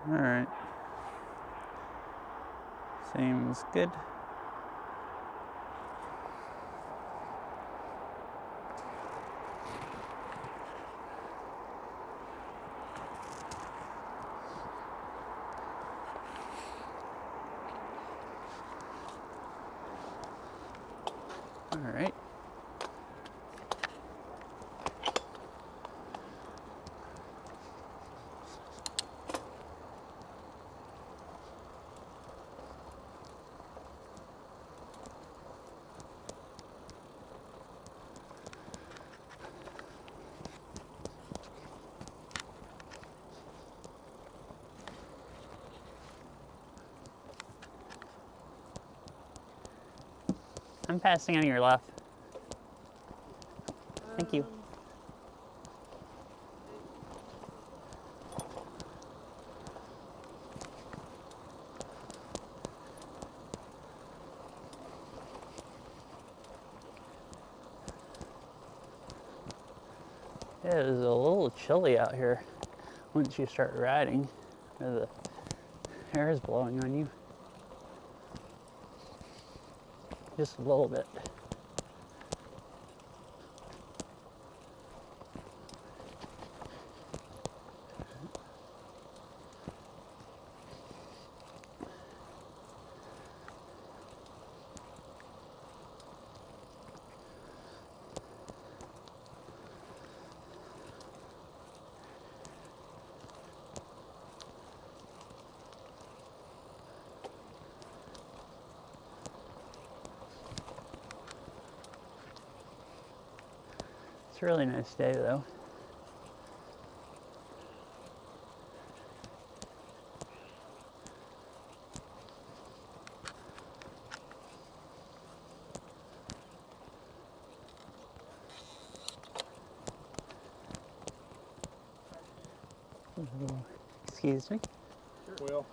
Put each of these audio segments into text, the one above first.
All right. Seems good. All right. I'm passing on your left. Thank you. It is a little chilly out here once you start riding. The air is blowing on you. Just a little bit. It's a really nice day though. Excuse me. Sure will.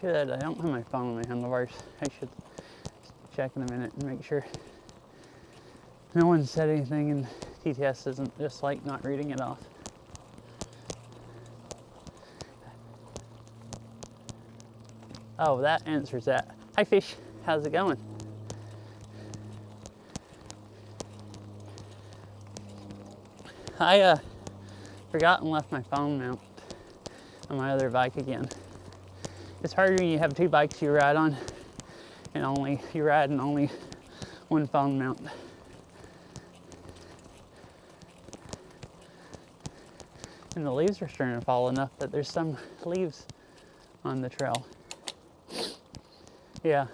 I don't have my phone on my handlebars. I should check in a minute and make sure no one said anything and TTS isn't just like not reading it off. Oh, that answers that. Hi fish, how's it going? I forgot and left my phone mount on my other bike again. It's harder when you have two bikes you ride on and only one phone mount. And the leaves are starting to fall enough that there's some leaves on the trail. Yeah,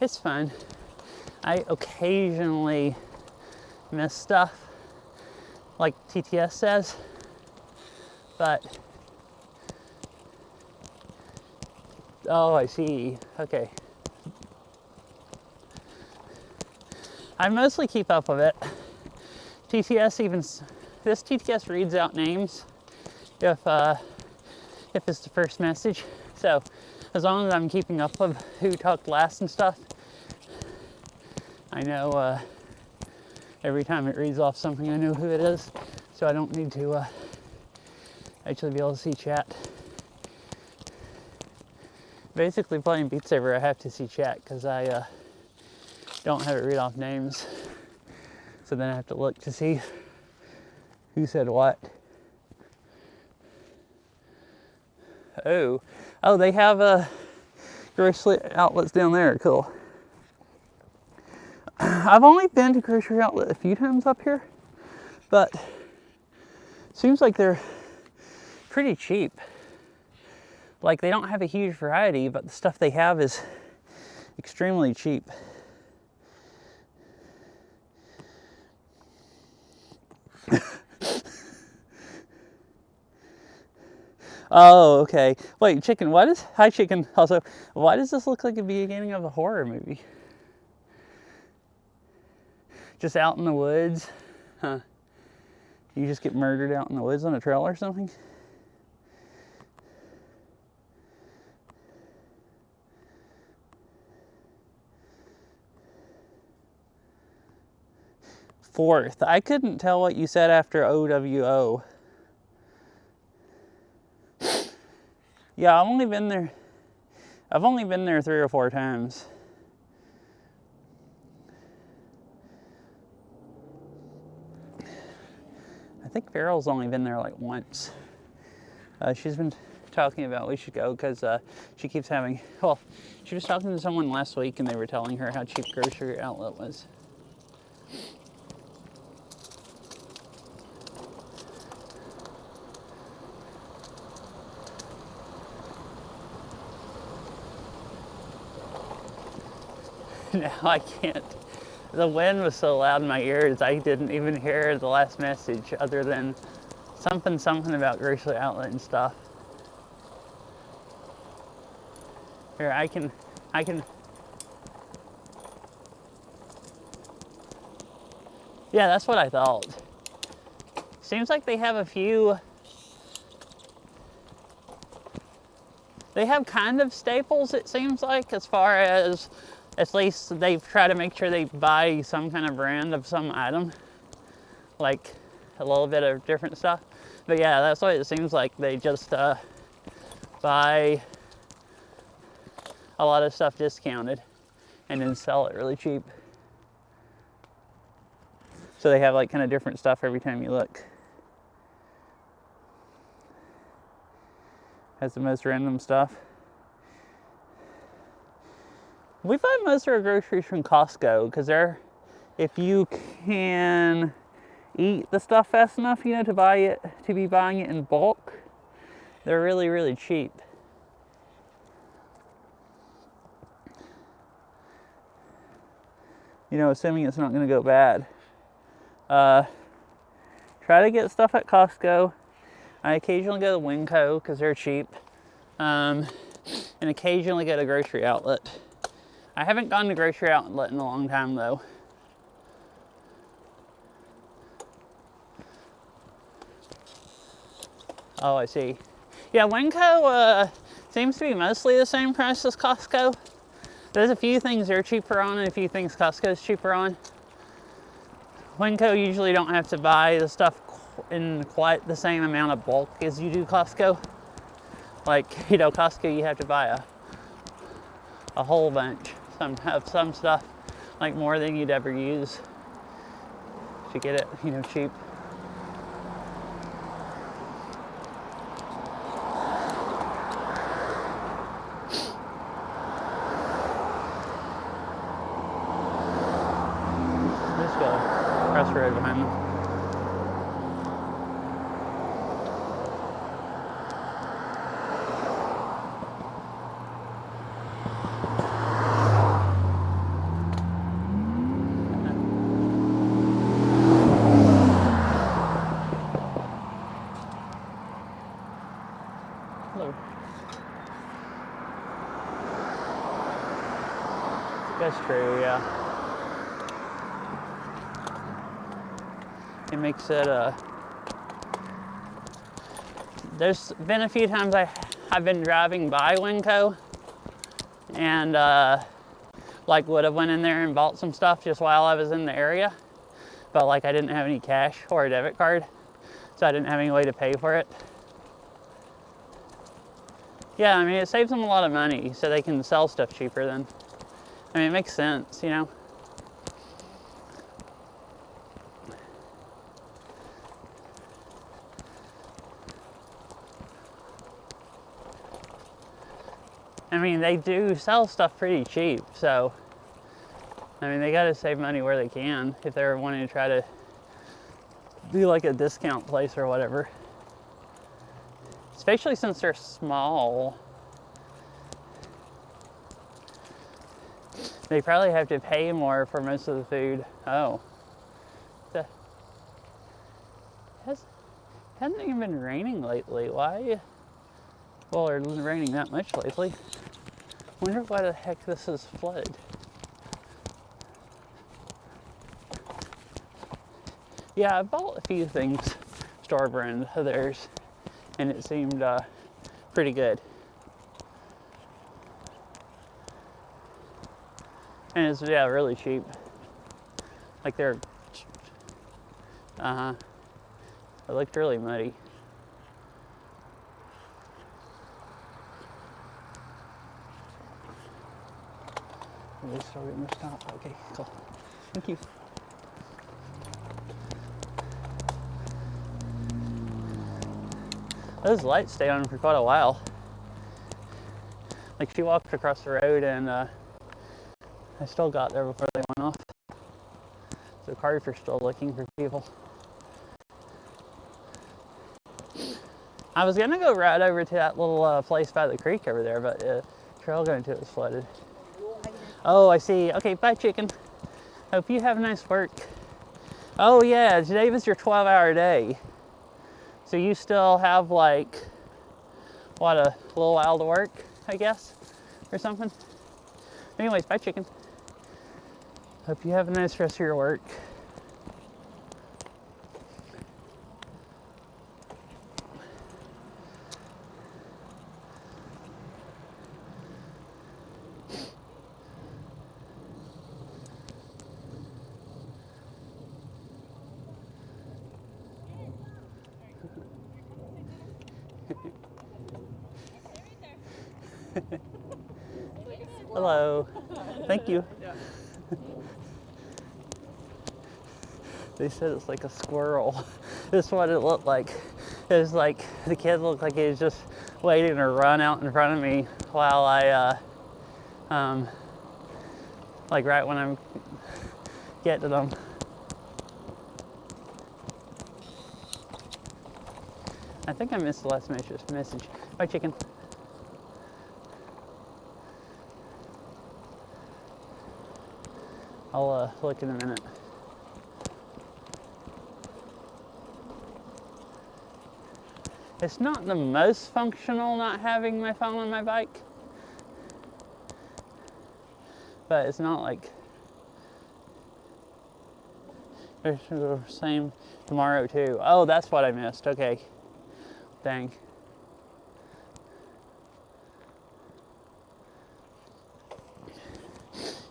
it's fun. I occasionally miss stuff, like TTS says, but oh, I see. Okay. I mostly keep up with it. This TTS reads out names if it's the first message. So as long as I'm keeping up with who talked last and stuff, I know every time it reads off something, I know who it is. So I don't need to actually be able to see chat. Basically playing Beat Saber, I have to see chat because I don't have it read off names. So then I have to look to see who said what. Oh, they have grocery outlets down there. Cool. I've only been to grocery outlet a few times up here, but seems like they're pretty cheap. like they don't have a huge variety, but the stuff they have is extremely cheap. Oh, okay. Wait, chicken, hi chicken, also, why does this look like the beginning of a horror movie? Just out in the woods? Huh. You just get murdered out in the woods on a trail or something? Fourth. I couldn't tell what you said after OWO. Yeah, I've only been there 3 or 4 times. I think Farrell's only been there like once. She's been talking about we should go because she keeps having, well, she was talking to someone last week and they were telling her how cheap Grocery Outlet was. Now I can't. The wind was so loud in my ears, I didn't even hear the last message other than something about Grocery Outlet and stuff. Here, I can. Yeah, that's what I thought. Seems like they have a few. They have kind of staples, it seems like, as far as at least they try to make sure they buy some kind of brand of some item, like a little bit of different stuff. But yeah, that's what it seems like. They just buy a lot of stuff discounted and then sell it really cheap. So they have like kind of different stuff every time you look. Has the most random stuff. We buy most of our groceries from Costco because if you can eat the stuff fast enough, you know, to be buying it in bulk, they're really, really cheap. You know, assuming it's not going to go bad. Try to get stuff at Costco. I occasionally go to Winco because they're cheap. And occasionally go to Grocery Outlet. I haven't gone to Grocery Outlet in a long time though. Oh, I see. Yeah, Winco seems to be mostly the same price as Costco. There's a few things they're cheaper on and a few things Costco's cheaper on. Winco usually don't have to buy the stuff in quite the same amount of bulk as you do Costco. Like, you know, Costco you have to buy a whole bunch. Some stuff, like more than you'd ever use to get it, you know, cheap. Let's go across the road behind them. That's true, yeah. It makes it, there's been a few times I've been driving by Winco and like would have went in there and bought some stuff just while I was in the area, but like I didn't have any cash or a debit card, so I didn't have any way to pay for it. Yeah, I mean, it saves them a lot of money so they can sell stuff cheaper then. I mean, it makes sense, you know? I mean, they do sell stuff pretty cheap, so I mean, they gotta save money where they can if they're wanting to try to be like a discount place or whatever. Especially since they're small. They probably have to pay more for most of the food. Oh. The, hasn't even been raining lately. Why? Well, it wasn't raining that much lately. Wonder why the heck this is flooded. Yeah, I bought a few things store brand of theirs, and it seemed pretty good. And it's, yeah, really cheap. Like they're, it looked really muddy. Are they still getting to stop? Okay, cool. Thank you. Those lights stay on for quite a while. Like she walked across the road and I still got there before they went off. So cars are still looking for people. I was gonna go right over to that little place by the creek over there, but the trail going to it was flooded. Oh, I see. Okay, bye chicken. Hope you have nice work. Oh yeah, today was your 12-hour day. So you still have like, what, a little while to work, I guess, or something? Anyways, bye chicken. Hope you have a nice rest of your work. Hello. Thank you. They said it's like a squirrel. This is what it looked like. It was like, the kid looked like he was just waiting to run out in front of me while I, like right when I'm getting to them. I think I missed the last message. Bye chicken. I'll look in a minute. It's not the most functional not having my phone on my bike, but it's not like it's the same tomorrow too. Oh, that's what I missed. Okay, dang.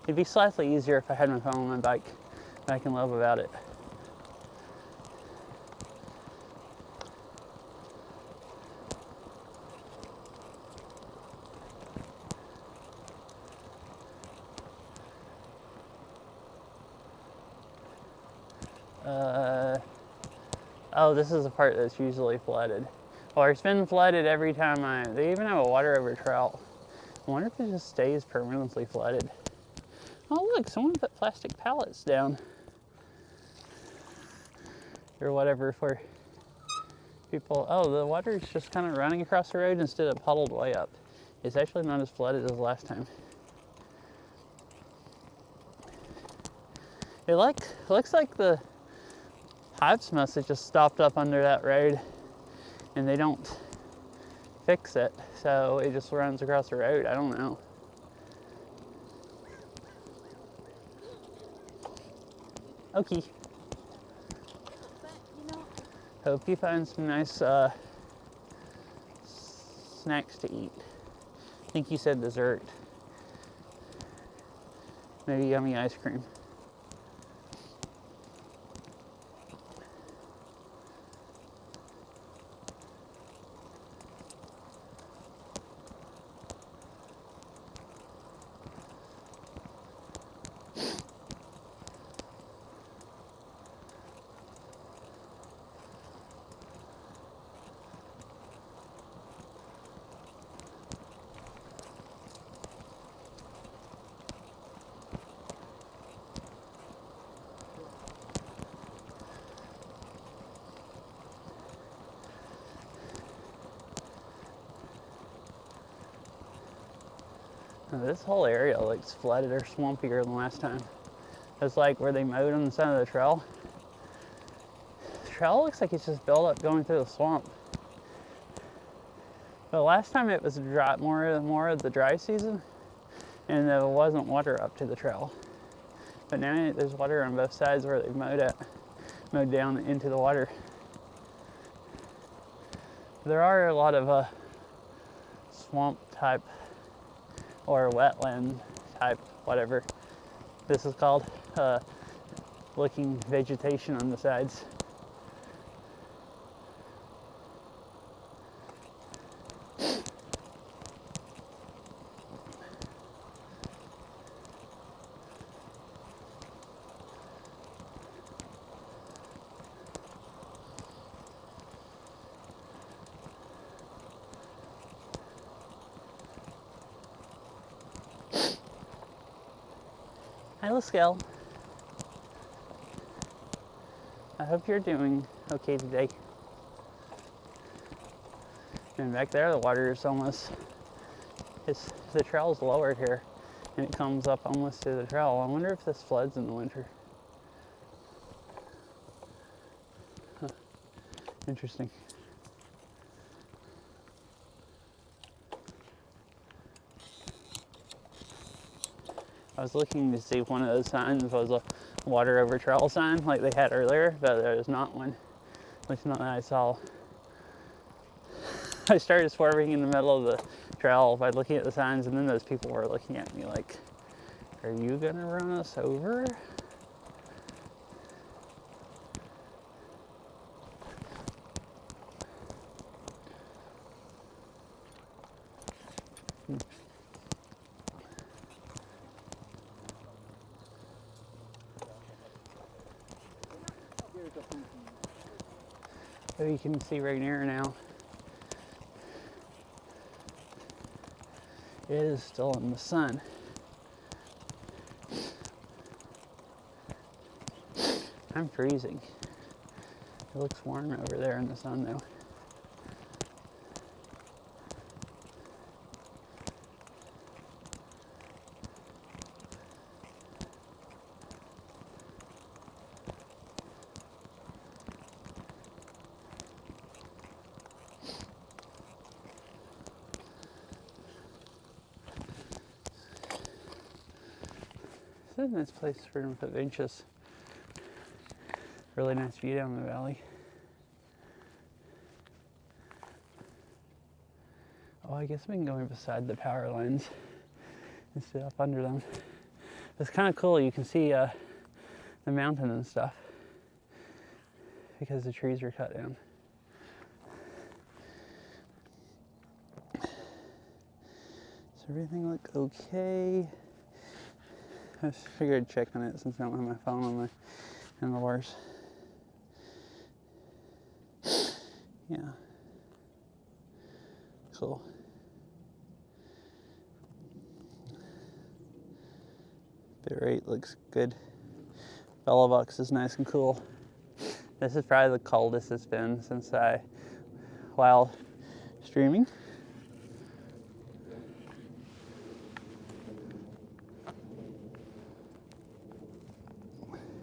It'd be slightly easier if I had my phone on my bike, but I can live without it. Oh, this is the part that's usually flooded. Or it's been flooded every time they even have a water over trout. I wonder if it just stays permanently flooded. Oh look, someone put plastic pallets down. Or whatever for people. Oh, the water is just kind of running across the road instead of puddled way up. It's actually not as flooded as last time. It looks like the pipes must have just stopped up under that road and they don't fix it, so it just runs across the road. I don't know. Okay. Hope you find some nice snacks to eat. I think you said dessert. Maybe yummy ice cream. This whole area looks flooded or swampier than last time. It's like where they mowed on the side of the trail. The trail looks like it's just built up going through the swamp. But last time it was dry, more of the dry season, and there wasn't water up to the trail. But now there's water on both sides where they've mowed down into the water. There are a lot of swamp type or wetland type, whatever this is called, looking vegetation on the sides. Hi, Lascelle. I hope you're doing okay today. And back there, the water is almost, the trail's lower here, and it comes up almost to the trail. I wonder if this floods in the winter. Huh. Interesting. I was looking to see if one of those signs was a water over trail sign like they had earlier, but there is not one. At least not that I saw. I started swerving in the middle of the trail by looking at the signs, and then those people were looking at me like, are you gonna run us over? So you can see right near now. It is still in the sun. I'm freezing. It looks warm over there in the sun though. This is a nice place for them to put benches. Really nice view down the valley. Oh, I guess we can go beside the power lines and sit up under them. It's kind of cool. You can see the mountain and stuff because the trees are cut down. Does everything look okay? I just figured I'd check on it since I don't have my phone on my handlebars. Yeah. Cool. Bit rate looks good. Bellavux is nice and cool. This is probably the coldest it's been since while streaming.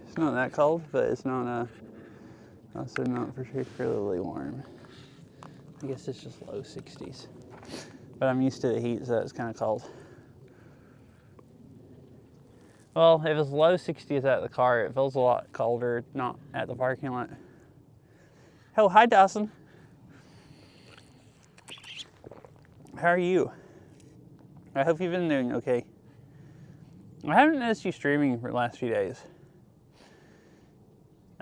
It's not that cold, but it's not also not particularly warm. I guess it's just low 60s. But I'm used to the heat, so it's kind of cold. Well, if it's low 60s at the car, it feels a lot colder not at the parking lot. Oh, hi Dawson. How are you? I hope you've been doing okay. I haven't missed you streaming for the last few days.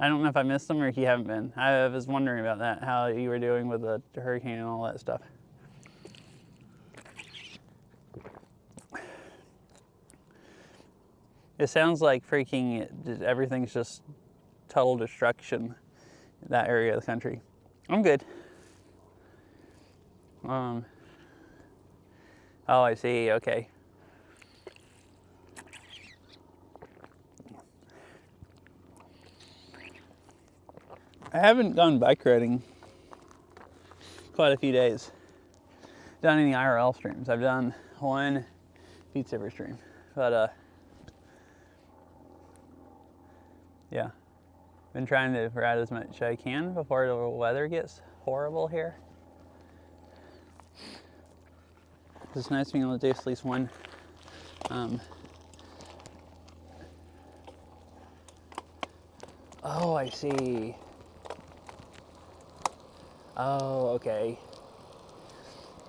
I don't know if I missed them or if you haven't been. I was wondering about that, how you were doing with the hurricane and all that stuff. It sounds like everything's just total destruction in that area of the country. I'm good. Oh, I see, okay. I haven't gone bike riding quite a few days. Done any IRL streams. I've done one Beat Saber stream. But yeah, been trying to ride as much as I can before the weather gets horrible here. It's nice being able to do at least one. Oh, I see. Oh, okay.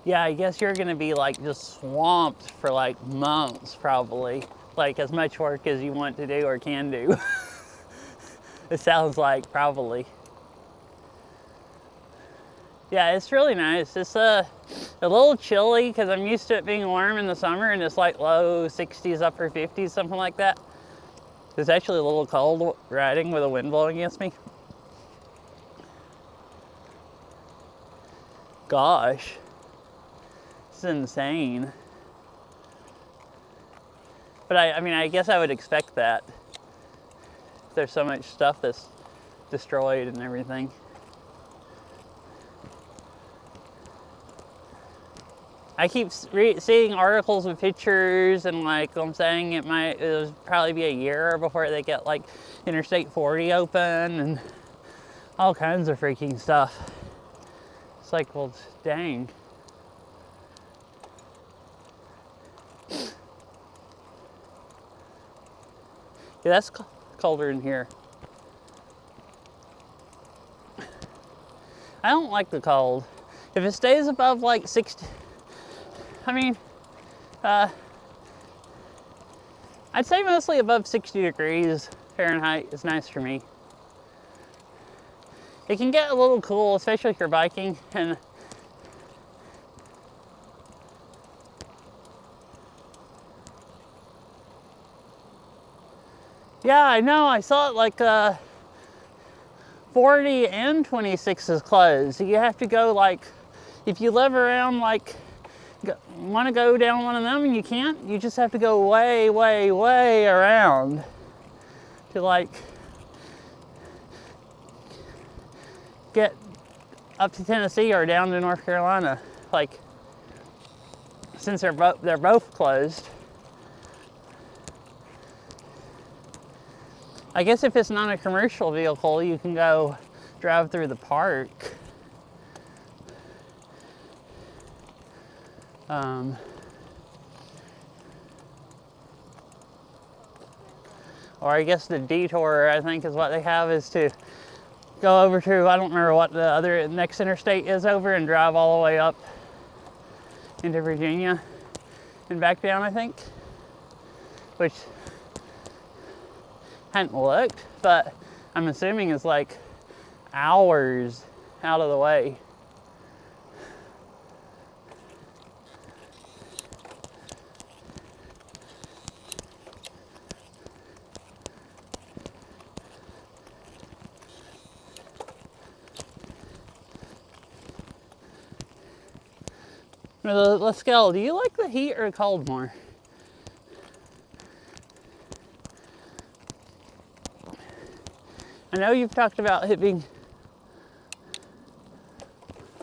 Yeah, I guess you're gonna be like just swamped for like months probably. Like as much work as you want to do or can do. It sounds like probably. Yeah, it's really nice. It's a little chilly because I'm used to it being warm in the summer and it's like low 60s, upper 50s, something like that. It's actually a little cold riding with a wind blowing against me. Gosh, it's insane. But I mean, I guess I would expect that. There's so much stuff that's destroyed and everything. I keep seeing articles with pictures and like I'm saying it'll probably be a year before they get like Interstate 40 open and all kinds of freaking stuff. It's like, well, dang. Yeah, that's colder in here. I don't like the cold. If it stays above like 60, I mean, I'd say mostly above 60 degrees Fahrenheit is nice for me. It can get a little cool, especially if you're biking, and yeah, I know, I saw it like 40 and 26 is closed. So you have to go like, if you live around like, want to go down one of them and you can't, you just have to go way, way, way around to like get up to Tennessee or down to North Carolina. Like, since they're both closed. I guess if it's not a commercial vehicle, you can go drive through the park. Or I guess the detour, I think, is what they have, is to go over to, I don't remember what the other next interstate is over, and drive all the way up into Virginia and back down, I think. Which hadn't looked, but I'm assuming is like hours out of the way. Let's go. Do you like the heat or cold more? I know you've talked about it being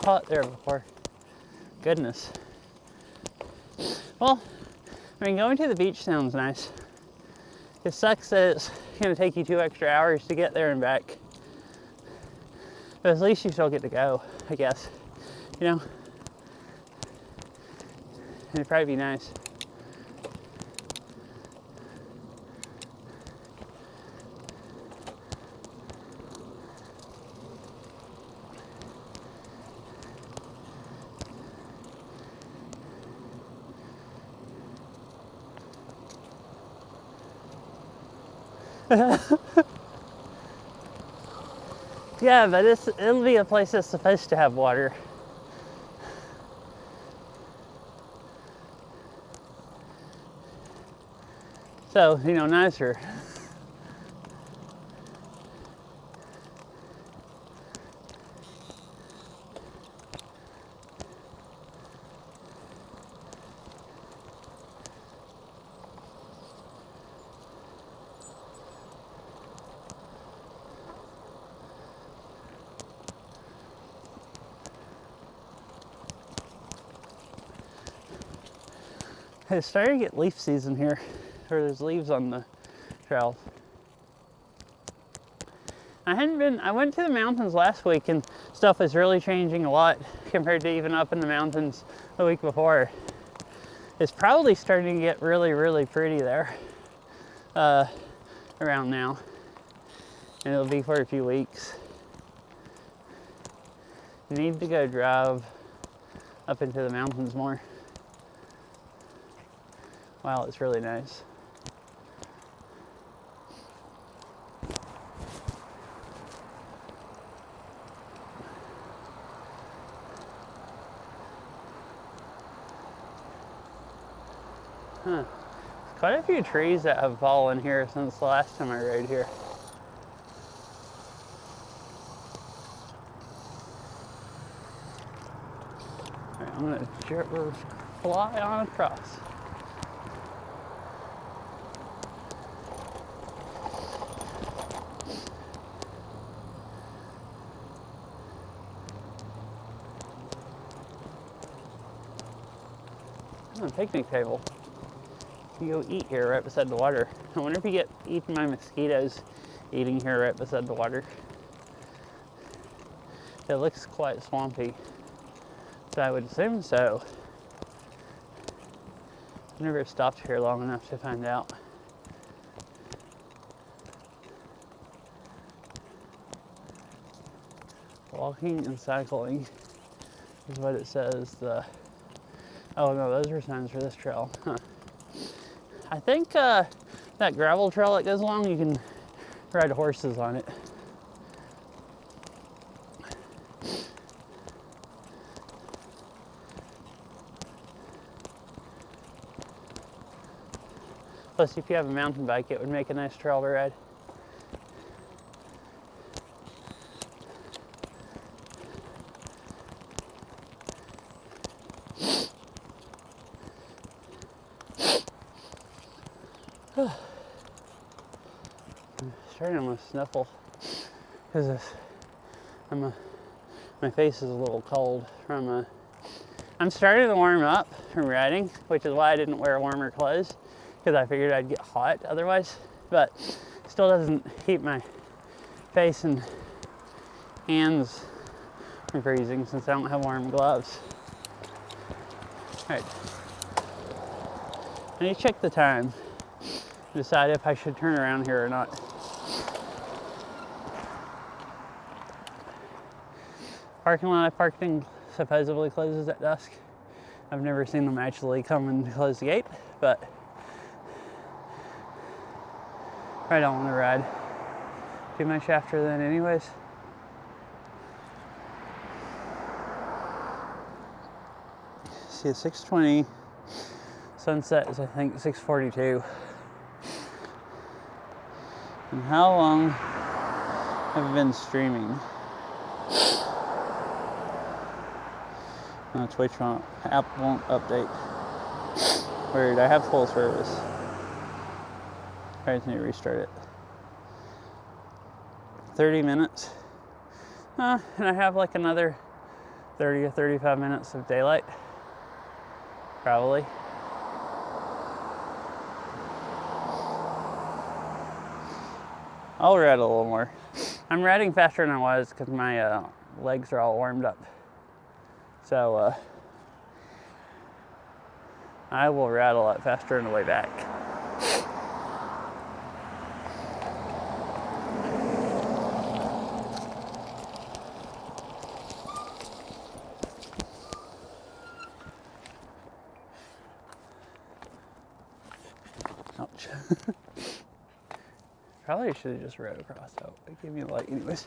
hot there before. Goodness. Well, I mean, going to the beach sounds nice. It sucks that it's going to take you 2 extra hours to get there and back. But at least you still get to go, I guess. You know? It'd probably be nice. Yeah, but it'll be a place that's supposed to have water. So, you know, nicer. It's starting to get leaf season here, or there's leaves on the trails. I went to the mountains last week and stuff was really changing a lot compared to even up in the mountains the week before. It's probably starting to get really, really pretty there around now. And it'll be for a few weeks. Need to go drive up into the mountains more. Wow, it's really nice. Huh. Quite a few trees that have fallen here since the last time I rode here. All right, I'm gonna fly on across. Oh, a picnic table. You go eat here right beside the water. I wonder if you get eaten by mosquitoes eating here right beside the water. It looks quite swampy, so I would assume so. I've never stopped here long enough to find out. Walking and cycling is what it says. Oh no, those are signs for this trail. Huh. I think that gravel trail that goes along, you can ride horses on it. Plus, if you have a mountain bike, it would make a nice trail to ride. I'm starting to almost sniffle because my face is a little cold from I'm starting to warm up from riding, which is why I didn't wear warmer clothes, because I figured I'd get hot otherwise, but still doesn't keep my face and hands from freezing since I don't have warm gloves. All right, I need to check the time, decide if I should turn around here or not. Parking lot I parked in supposedly closes at dusk. I've never seen them actually come and close the gate, but I don't want to ride too much after then anyways. See, it's 6:20. Sunset is, I think, 6:42. And how long have I been streaming? Twitch app won't update. Weird, I have full service. I just need to restart it. 30 minutes. And I have like another 30 or 35 minutes of daylight. Probably. I'll ride a little more. I'm riding faster than I was because my legs are all warmed up. So I will ride a lot faster on the way back. Ouch. Probably should have just rode across that. It gave me a light anyways.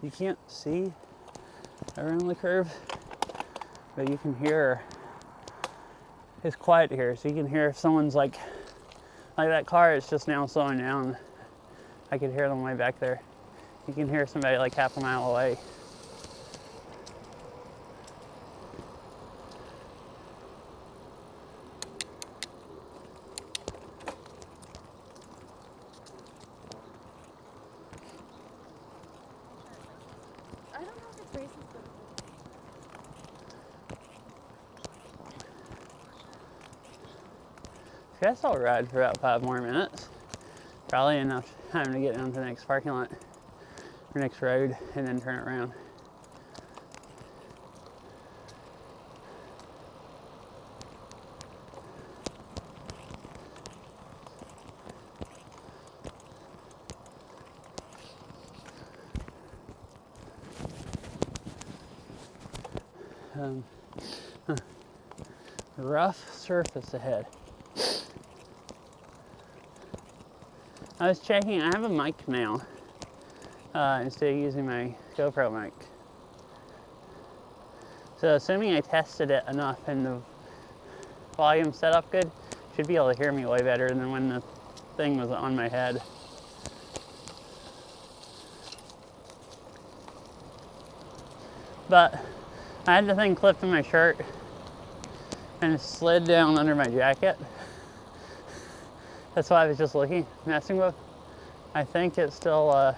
You can't see around the curve, but you can hear. It's quiet here, so you can hear if someone's like that car is just now slowing down. I could hear them way back there. You can hear somebody like half a mile away. I guess I'll ride for about 5 more minutes. Probably enough time to get down to the next parking lot or next road and then turn it around. Rough surface ahead. I was checking, I have a mic now, instead of using my GoPro mic. So assuming I tested it enough and the volume set up good, should be able to hear me way better than when the thing was on my head. But I had the thing clipped in my shirt and it slid down under my jacket. That's why I was just messing with. I think it's still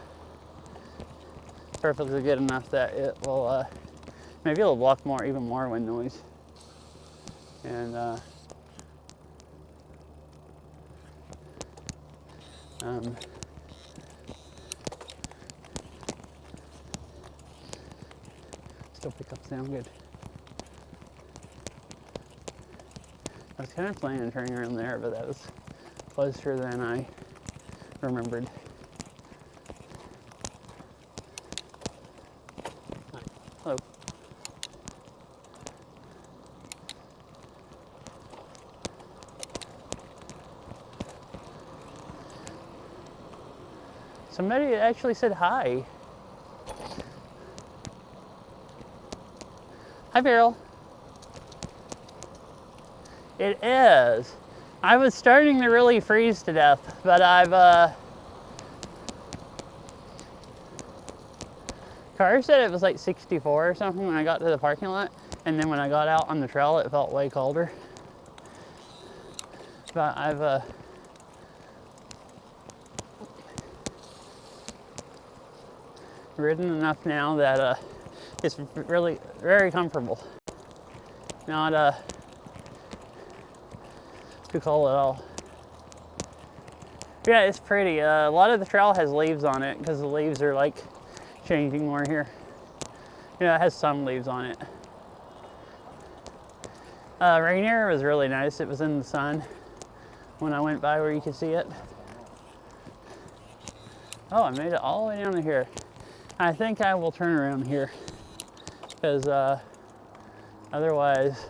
perfectly good enough that it will, maybe it'll block even more wind noise. And still pick up sound good. I was kind of planning on turning around there, but that was closer than I remembered. Hello. Somebody actually said hi. Hi, Beryl. It is. I was starting to really freeze to death, but Car said it was like 64 or something when I got to the parking lot, and then when I got out on the trail, it felt way colder. But I've ridden enough now that it's really very comfortable. Not too cold at all. Yeah, it's pretty. A lot of the trail has leaves on it because the leaves are like changing more here. Yeah, it has some leaves on it. Rainier was really nice. It was in the sun when I went by where you could see it. Oh, I made it all the way down to here. I think I will turn around here because otherwise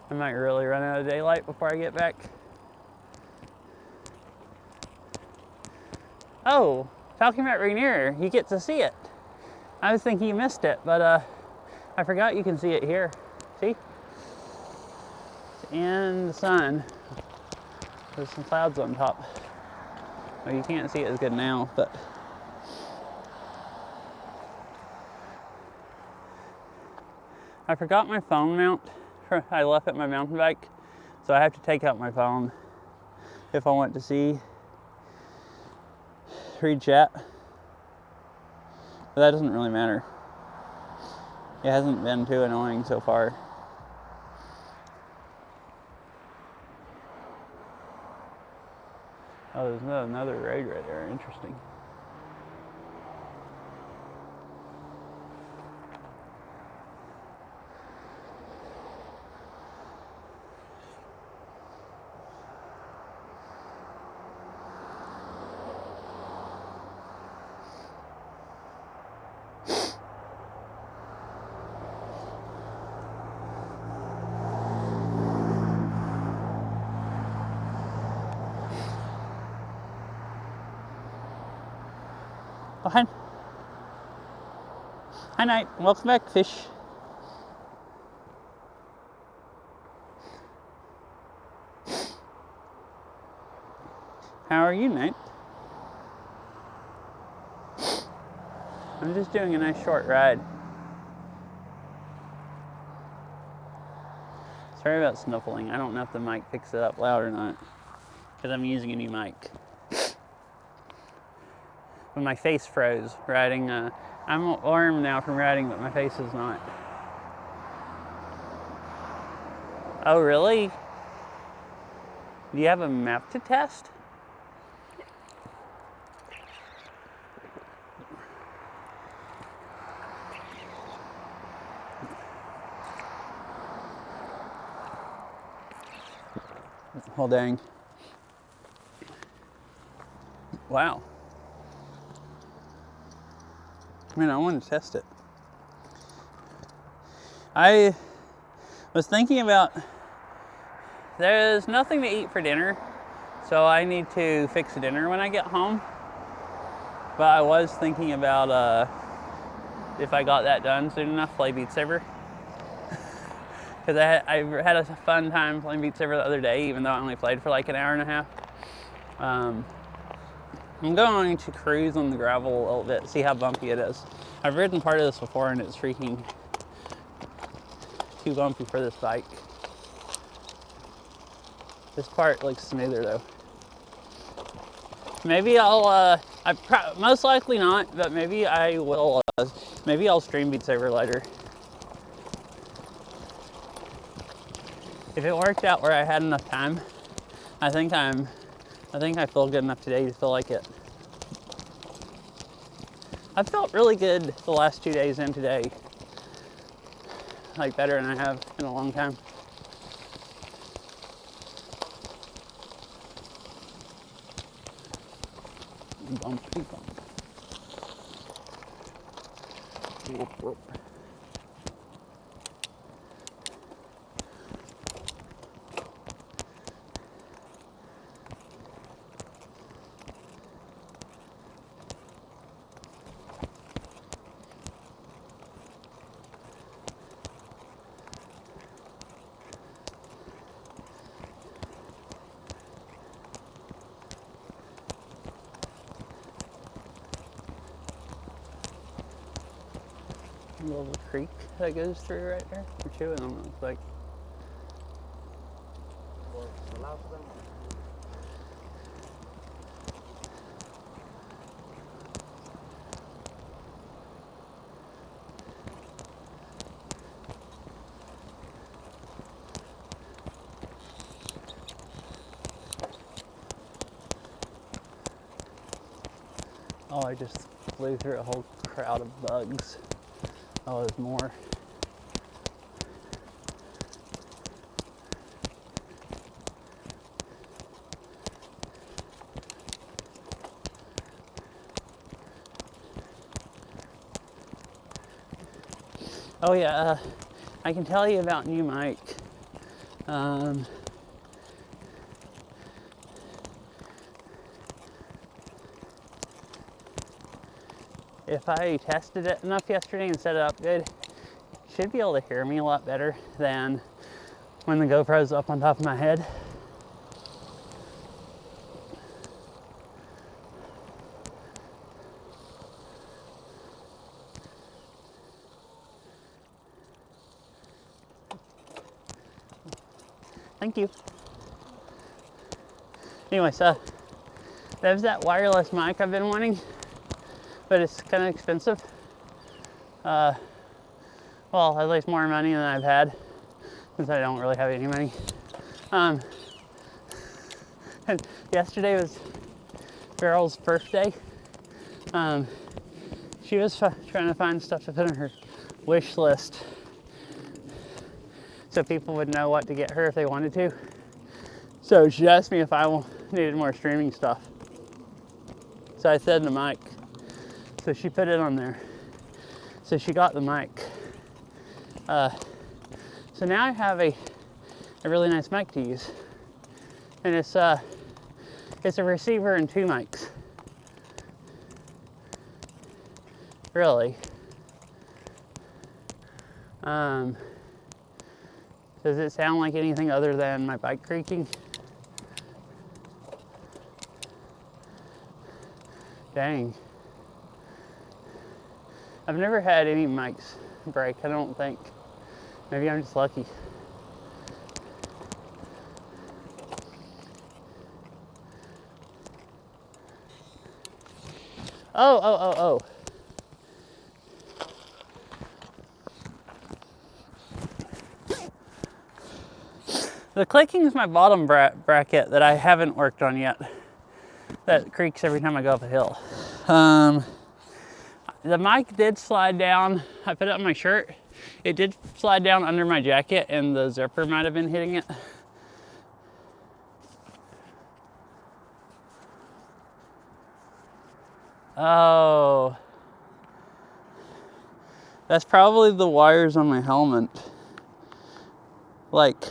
I might really run out of daylight before I get back. Oh, talking about Rainier, you get to see it. I was thinking you missed it, but I forgot you can see it here. See? It's in the sun. There's some clouds on top. Well, you can't see it as good now, but I forgot my phone mount. I left it at my mountain bike, so I have to take out my phone if I want to read chat. But that doesn't really matter. It hasn't been too annoying so far. Oh, there's another road right there. Interesting. Oh, hi. Hi, Knight. Welcome back, fish. How are you, Knight? I'm just doing a nice short ride. Sorry about snuffling. I don't know if the mic picks it up loud or not, because I'm using a new mic. But my face froze riding. I'm warm now from riding, but my face is not. Oh, really? Do you have a map to test? Oh, dang. Wow. Man, I want to test it. I was thinking about, there's nothing to eat for dinner, so I need to fix dinner when I get home. But I was thinking about if I got that done soon enough, play Beat Saber. Because I had a fun time playing Beat Saber the other day, even though I only played for like an hour and a half. I'm going to cruise on the gravel a little bit, see how bumpy it is. I've ridden part of this before and it's freaking too bumpy for this bike. This part looks smoother though. Maybe I'll, most likely not, but maybe I will, maybe I'll stream Beat Saber later. If it worked out where I had enough time, I think I feel good enough today to feel like it. I've felt really good the last 2 days and today. Like better than I have in a long time. Bumpy bump. Whoop, whoop. A little creek that goes through right there. Or two of them, it looks like. Oh, I just flew through a whole crowd of bugs. Oh, there's more. Oh yeah, I can tell you about new mic. If I tested it enough yesterday and set it up good, should be able to hear me a lot better than when the GoPro's up on top of my head. Thank you. Anyway, so there's that wireless mic I've been wanting, but it's kind of expensive. Well, at least more money than I've had, since I don't really have any money. And yesterday was Beryl's birthday. She was trying to find stuff to put on her wish list, so people would know what to get her if they wanted to. So she asked me if I needed more streaming stuff. So I said the mic. So she put it on there. So she got the mic. So now I have a really nice mic to use. And it's a receiver and two mics. Really. Does it sound like anything other than my bike creaking? Dang. I've never had any mics break, I don't think. Maybe I'm just lucky. Oh. The clicking is my bottom bracket that I haven't worked on yet. That creaks every time I go up a hill. The mic did slide down. I put it on my shirt. It did slide down under my jacket and the zipper might have been hitting it. Oh. That's probably the wires on my helmet. Like,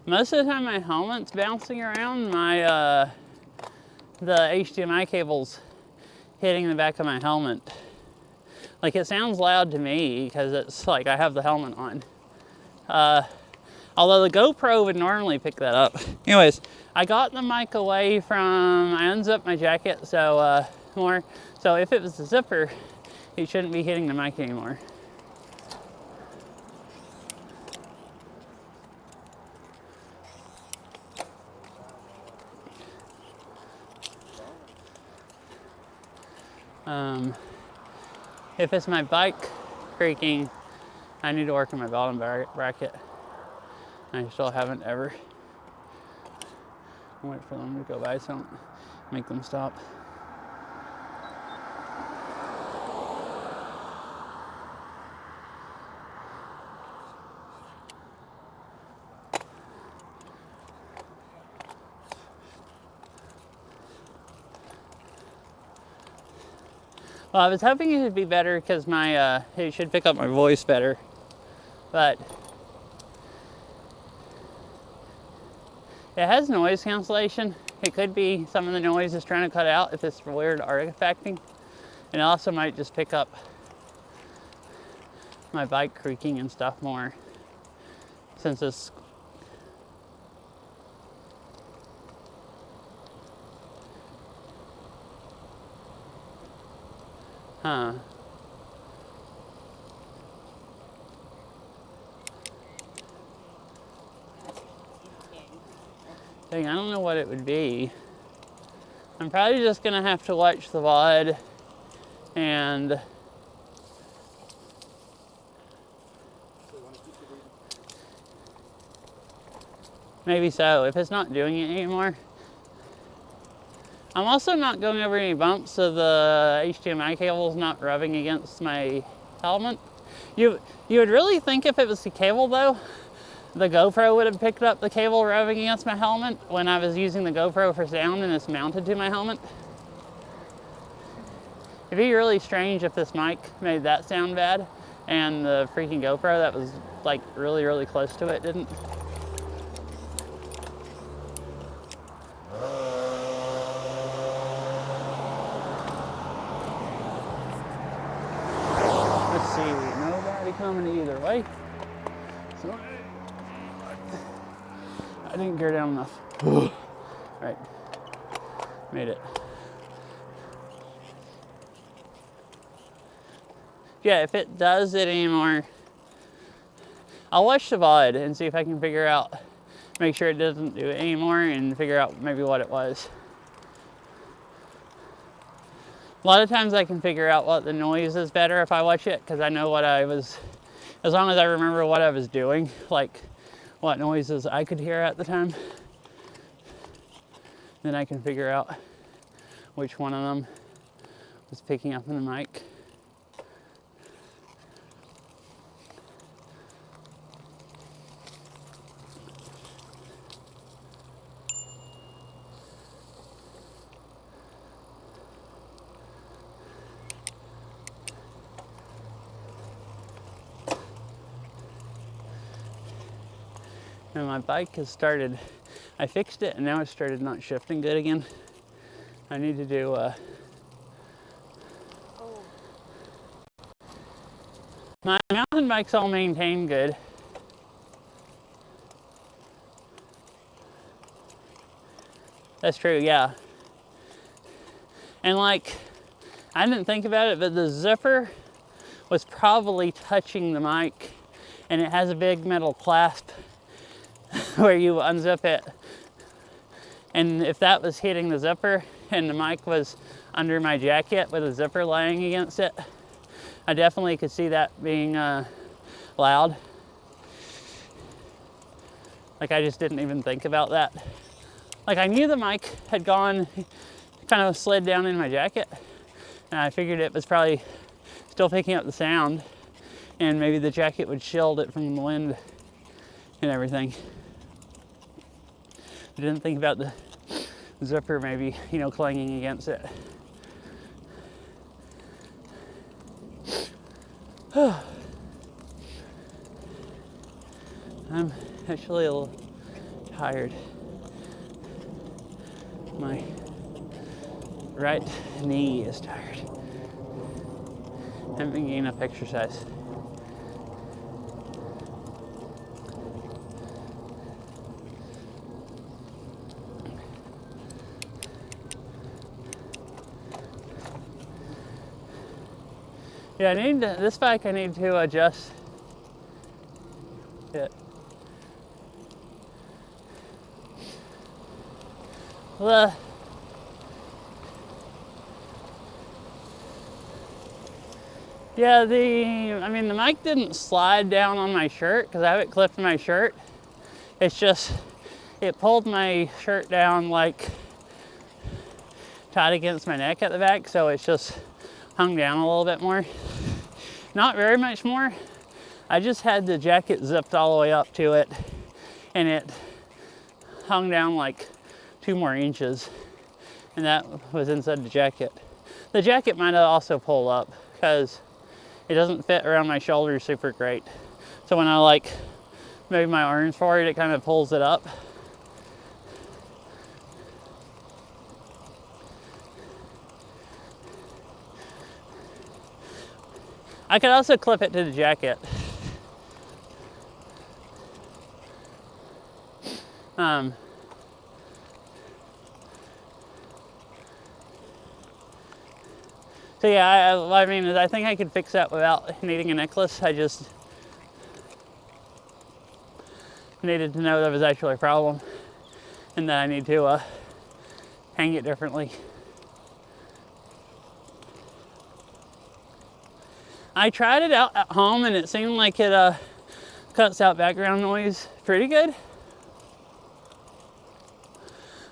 most of the time my helmet's bouncing around, the HDMI cable's hitting the back of my helmet. Like, it sounds loud to me because it's like I have the helmet on. Although the GoPro would normally pick that up. Anyways, I got the mic away I unzipped my jacket so if it was the zipper, it shouldn't be hitting the mic anymore. If it's my bike creaking, I need to work on my bottom bracket. I still haven't ever. I'll wait for them to go by so I don't make them stop. Well, I was hoping it would be better because it should pick up my voice better, but it has noise cancellation. It could be some of the noise is trying to cut out if it's weird artifacting. And it also might just pick up my bike creaking and stuff more since it's Dang, I don't know what it would be. I'm probably just gonna have to watch the VOD and maybe so, if it's not doing it anymore. I'm also not going over any bumps, so the HDMI cable's not rubbing against my helmet. You would really think if it was the cable though, the GoPro would have picked up the cable rubbing against my helmet when I was using the GoPro for sound and it's mounted to my helmet. It'd be really strange if this mic made that sound bad and the freaking GoPro that was like really, really close to it didn't. Let's see, nobody coming either way. So, I didn't gear down enough. All right, made it. Yeah, if it does it anymore, I'll watch the VOD and see if I can figure out, make sure it doesn't do it anymore and figure out maybe what it was. A lot of times I can figure out what the noise is better if I watch it because I know what I was, as long as I remember what I was doing, like what noises I could hear at the time, then I can figure out which one of them was picking up in the mic. And my bike has started, I fixed it and now it started not shifting good again. I need to do my mountain bike's all maintained good. That's true, yeah. And like, I didn't think about it, but the zipper was probably touching the mic and it has a big metal clasp where you unzip it. And if that was hitting the zipper and the mic was under my jacket with a zipper laying against it. I definitely could see that being loud. Like, I just didn't even think about that. Like, I knew the mic had gone, kind of slid down in my jacket, and I figured it was probably still picking up the sound, and maybe the jacket would shield it from the wind and everything. I didn't think about the zipper maybe, you know, clanging against it. I'm actually a little tired. My right knee is tired. I haven't been getting enough exercise. Yeah, this bike I need to adjust it. The mic didn't slide down on my shirt because I have it clipped in my shirt. It's just, it pulled my shirt down like tight against my neck at the back, so it's just hung down a little bit more. Not very much more. I just had the jacket zipped all the way up to it, and it hung down like 2 more inches, and that was inside the jacket. The jacket might have also pulled up because it doesn't fit around my shoulders super great. So when I like move my arms forward, it kind of pulls it up. I could also clip it to the jacket. So yeah, I mean, I think I could fix that without needing a necklace. I just needed to know that was actually a problem and that I need to hang it differently. I tried it out at home and it seemed like it cuts out background noise pretty good.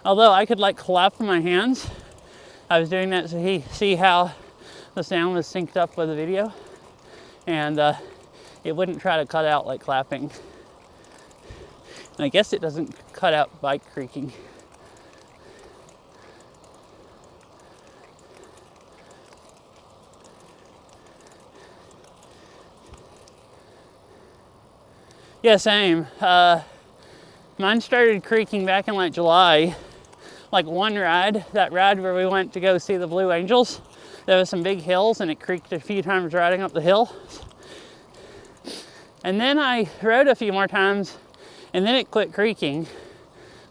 Although I could like clap with my hands. I was doing that to see how the sound was synced up with the video, and it wouldn't try to cut out like clapping. And I guess it doesn't cut out bike creaking. Yeah, same. Mine started creaking back in like July. Like one ride, that ride where we went to go see the Blue Angels, there was some big hills and it creaked a few times riding up the hill. And then I rode a few more times and then it quit creaking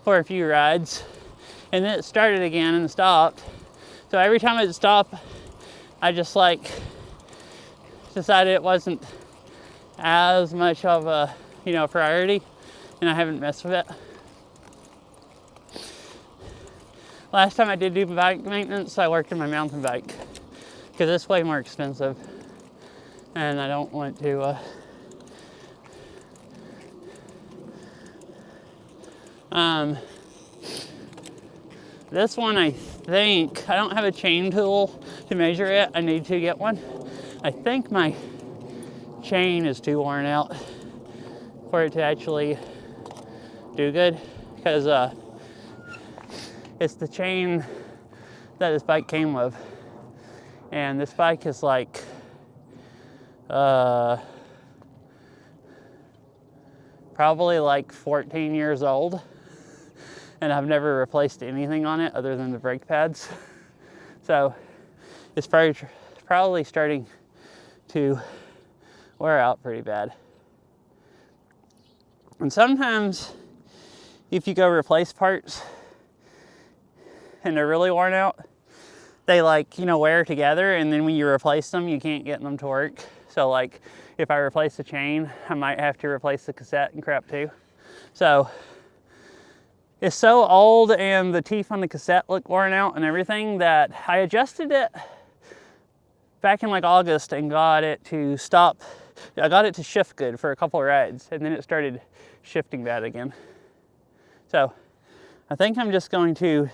for a few rides. And then it started again and stopped. So every time it stopped, I just like decided it wasn't as much of a, you know, priority, and I haven't messed with it. Last time I did do bike maintenance, I worked on my mountain bike because it's way more expensive and I don't want to this one, I think, I don't have a chain tool to measure it. I need to get one. I think my chain is too worn out for it to actually do good, because it's the chain that this bike came with, and this bike is like probably like 14 years old, and I've never replaced anything on it other than the brake pads. So it's probably starting to wear out pretty bad. And sometimes if you go replace parts and they're really worn out, they like, you know, wear together, and then when you replace them, you can't get them to work. So like if I replace the chain, I might have to replace the cassette and crap too. So is so old and the teeth on the cassette look worn out and everything that I adjusted it back in like August and got it to stop. I got it to shift good for a couple of rides, and then it started shifting bad again. So I think I'm just going to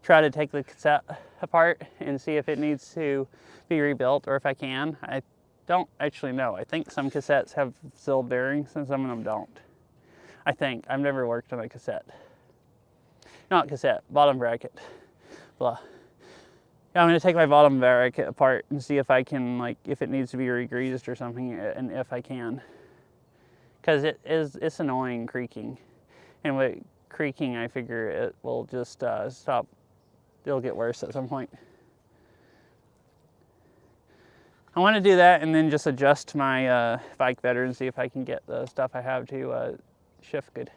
try to take the cassette apart and see if it needs to be rebuilt, or if I can. I don't actually know. I think some cassettes have sealed bearings and some of them don't. I think. I've never worked on a cassette. Not cassette, bottom bracket. Blah. Yeah, I'm gonna take my bottom bracket apart and see if I can, like, if it needs to be re-greased or something, and if I can. Because it's annoying creaking. And with creaking, I figure it will just stop. It'll get worse at some point. I want to do that and then just adjust my bike better and see if I can get the stuff I have to shift good.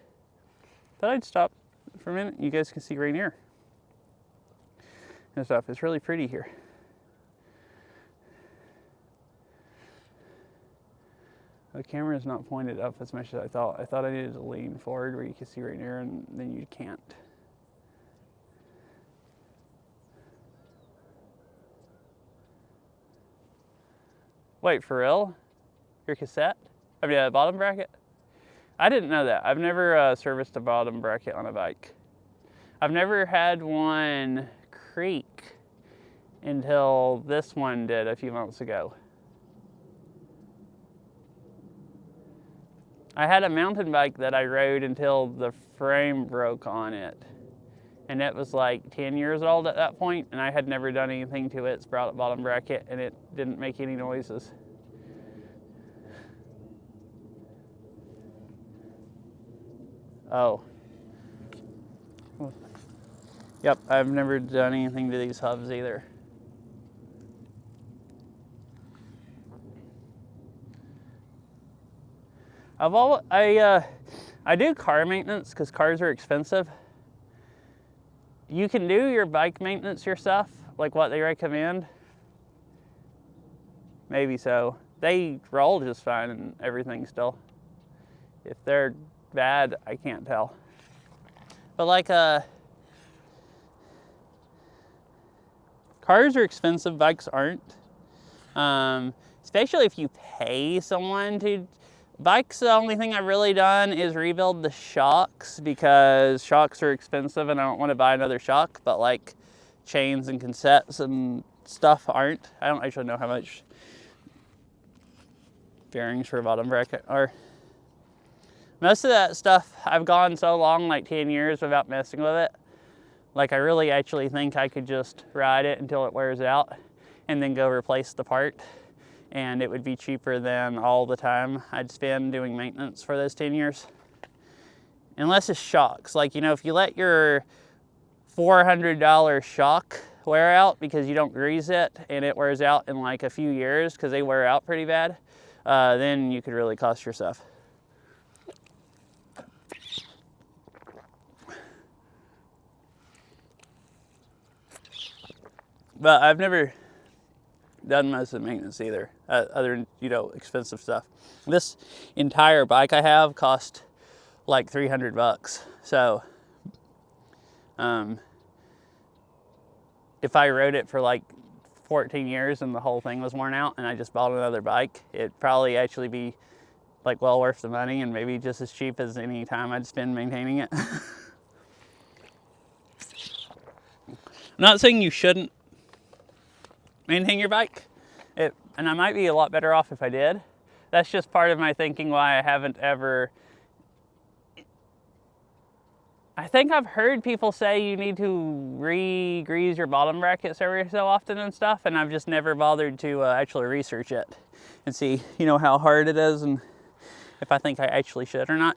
Thought I'd stop for a minute. You guys can see Rainier and stuff. It's really pretty here. The camera is not pointed up as much as I thought. I thought I needed to lean forward where you can see Rainier, and then you can't. Wait, for real? Your cassette? I mean, a bottom bracket? I didn't know that. I've never serviced a bottom bracket on a bike. I've never had one creak until this one did a few months ago. I had a mountain bike that I rode until the frame broke on it. And it was like 10 years old at that point, and I had never done anything to its bottom bracket, and it didn't make any noises. Oh. Yep, I've never done anything to these hubs either. I do car maintenance because cars are expensive. You can do your bike maintenance yourself, like what they recommend. Maybe so. They roll just fine and everything still. If they're bad, I can't tell. But like cars are expensive, bikes aren't. Especially if you pay someone to. Bikes, the only thing I've really done is rebuild the shocks, because shocks are expensive and I don't want to buy another shock, but like chains and cassettes and stuff aren't. I don't actually know how much bearings for a bottom bracket are. Most of that stuff, I've gone so long, like 10 years without messing with it. Like I really actually think I could just ride it until it wears out and then go replace the part. And it would be cheaper than all the time I'd spend doing maintenance for those 10 years. Unless it's shocks. Like, you know, if you let your $400 shock wear out because you don't grease it and it wears out in like a few years because they wear out pretty bad, then you could really cost yourself. But I've never done most of the maintenance either, other than, you know, expensive stuff. This entire bike I have cost like $300. So, if I rode it for like 14 years and the whole thing was worn out and I just bought another bike, it'd probably actually be like well worth the money and maybe just as cheap as any time I'd spend maintaining it. I'm not saying you shouldn't maintain your bike, and I might be a lot better off if I did. That's just part of my thinking why I haven't ever. I think I've heard people say you need to re-grease your bottom brackets every so often and stuff, and I've just never bothered to actually research it and see, you know, how hard it is and if I think I actually should or not.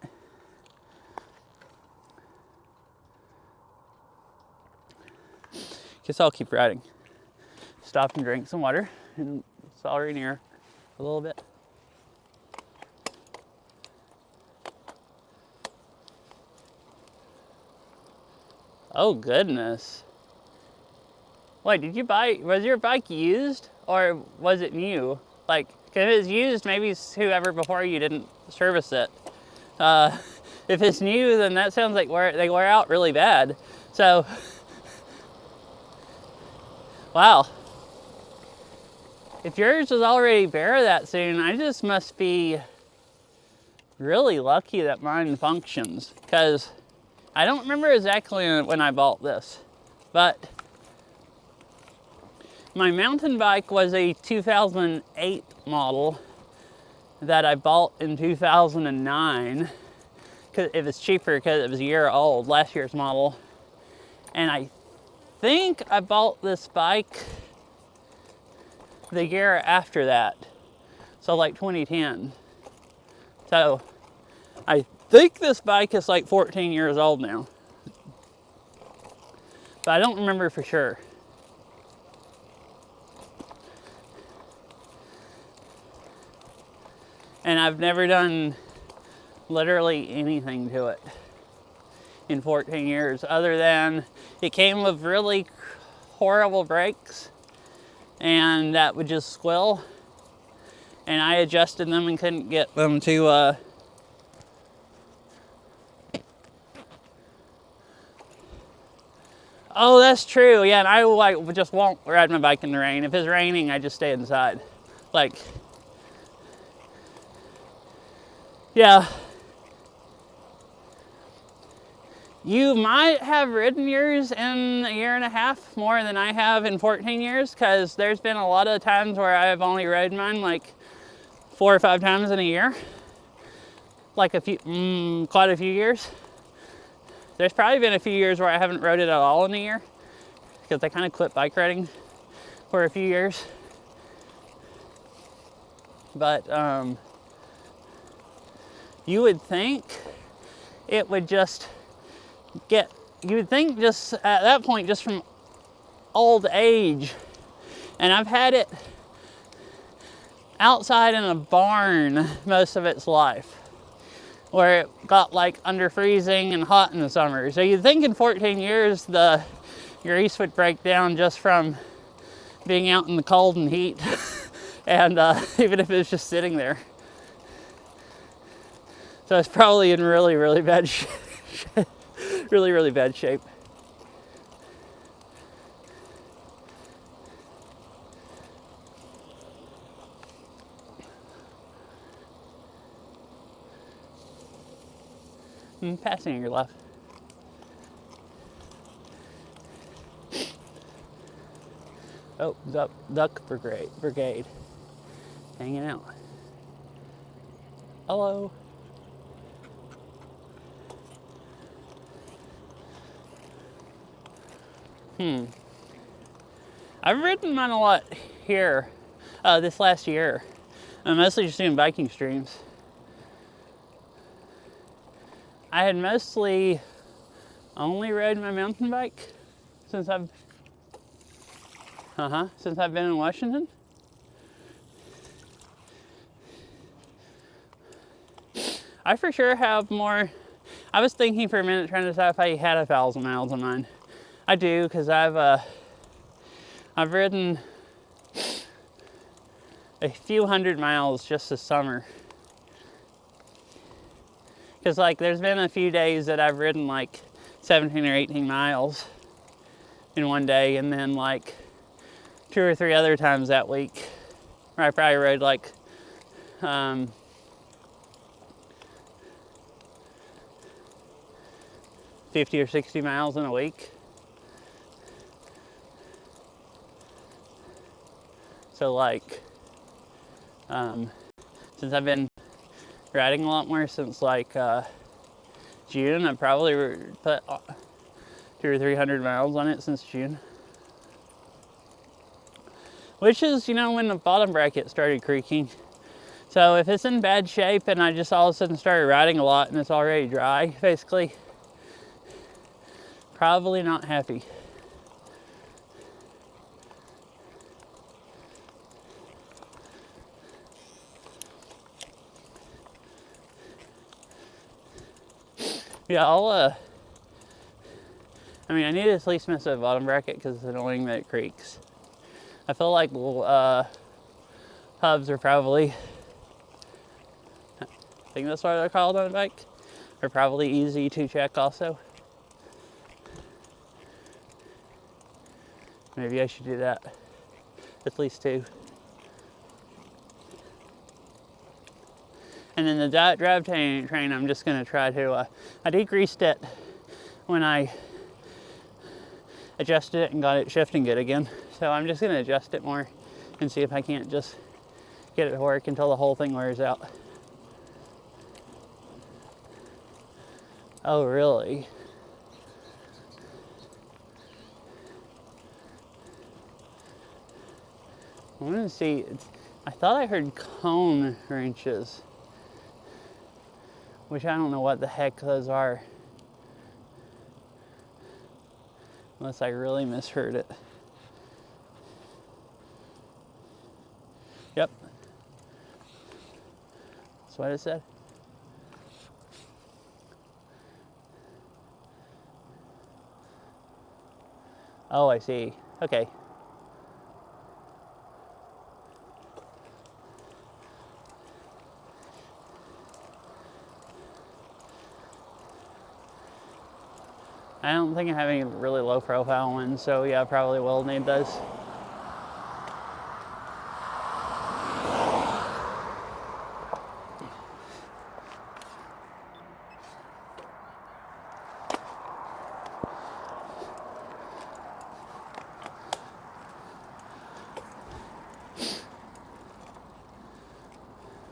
Guess I'll keep riding. Stop and drink some water and saw Rainier a little bit. Oh goodness. Wait, did you buy, was your bike used or was it new? Like, if it's used, maybe whoever before you didn't service it. If it's new, then that sounds like they wear out really bad. So, wow. If yours was already bare that soon, I just must be really lucky that mine functions, because I don't remember exactly when I bought this, but my mountain bike was a 2008 model that I bought in 2009, because it was cheaper because it was a year old, last year's model. And I think I bought this bike the year after that, so like 2010. So I think this bike is like 14 years old now, but I don't remember for sure. And I've never done literally anything to it in 14 years, other than it came with really horrible brakes and that would just squill, and I adjusted them and couldn't get them to oh, that's true. Yeah, and I just won't ride my bike in the rain. If it's raining, I just stay inside. Like, yeah. You might have ridden yours in a year and a half more than I have in 14 years, because there's been a lot of times where I've only rode mine like 4 or 5 times in a year. Like quite a few years. There's probably been a few years where I haven't rode it at all in a year, because I kind of quit bike riding for a few years. But you would think it would just you would think just at that point, just from old age, and I've had it outside in a barn most of its life, where it got like under freezing and hot in the summer. So you'd think in 14 years the grease would break down just from being out in the cold and heat, and even if it was just sitting there. So it's probably in really, really bad shape. Really, really bad shape. Passing your left. Oh, duck brigade. Hanging out. Hello. I've ridden mine a lot here this last year. I'm mostly just doing biking streams. I had mostly only rode my mountain bike since I've been in Washington. I for sure have more. I was thinking for a minute, trying to decide if I had 1,000 miles on mine. I do, because I've ridden a few hundred miles just this summer. Because like there's been a few days that I've ridden like 17 or 18 miles in one day, and then like 2 or 3 other times that week where I probably rode like 50 or 60 miles in a week. So like since I've been riding a lot more since like June, I've probably put 200 or 300 miles on it since June. Which is, when the bottom bracket started creaking. So if it's in bad shape and I just all of a sudden started riding a lot and it's already dry, basically, probably not happy. Yeah, I need to at least mess with the bottom bracket because it's annoying that it creaks. I feel like hubs are probably, I think that's what they're called on a bike, are probably easy to check also. Maybe I should do that. At least 2. And then the drivetrain, I'm just going to try to, I decreased it when I adjusted it and got it shifting good again. So I'm just going to adjust it more and see if I can't just get it to work until the whole thing wears out. Oh, really? I want to see, I thought I heard cone wrenches, which I don't know what the heck those are. Unless I really misheard it. Yep. That's what it said. Oh, I see. Okay. I don't think I have any really low profile ones, so yeah, I probably will need those.